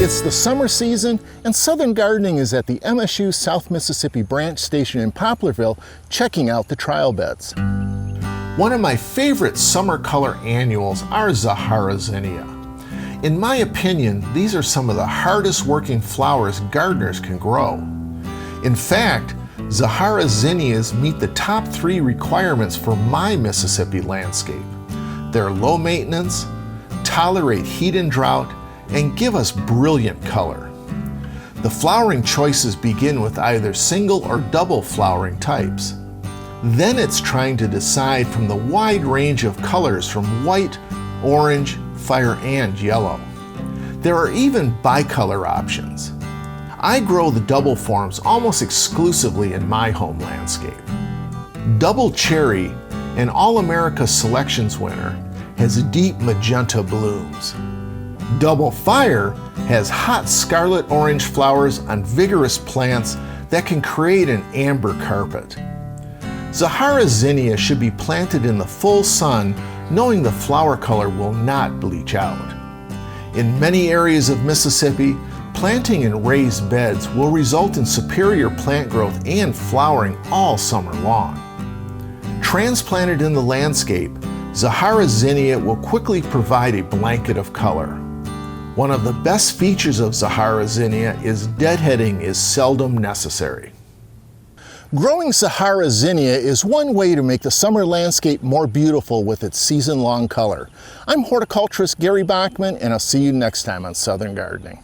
It's the summer season, and Southern Gardening is at the MSU South Mississippi Branch Station in Poplarville checking out the trial beds. One of my favorite summer color annuals are Zahara Zinnia. In my opinion, these are some of the hardest working flowers gardeners can grow. In fact, Zahara Zinnias meet the top 3 requirements for my Mississippi landscape. They're low maintenance, tolerate heat and drought, and give us brilliant color. The flowering choices begin with either single or double flowering types. Then it's trying to decide from the wide range of colors from white, orange, fire, and yellow. There are even bicolor options. I grow the double forms almost exclusively in my home landscape. Double Cherry, an All-America Selections winner, has deep magenta blooms. Double Fire has hot scarlet orange flowers on vigorous plants that can create an amber carpet. Zahara Zinnia should be planted in the full sun, knowing the flower color will not bleach out. In many areas of Mississippi, planting in raised beds will result in superior plant growth and flowering all summer long. Transplanted in the landscape, Zahara Zinnia will quickly provide a blanket of color. One of the best features of Zahara Zinnia is deadheading is seldom necessary. Growing Zahara Zinnia is one way to make the summer landscape more beautiful with its season-long color. I'm horticulturist Gary Bachman, and I'll see you next time on Southern Gardening.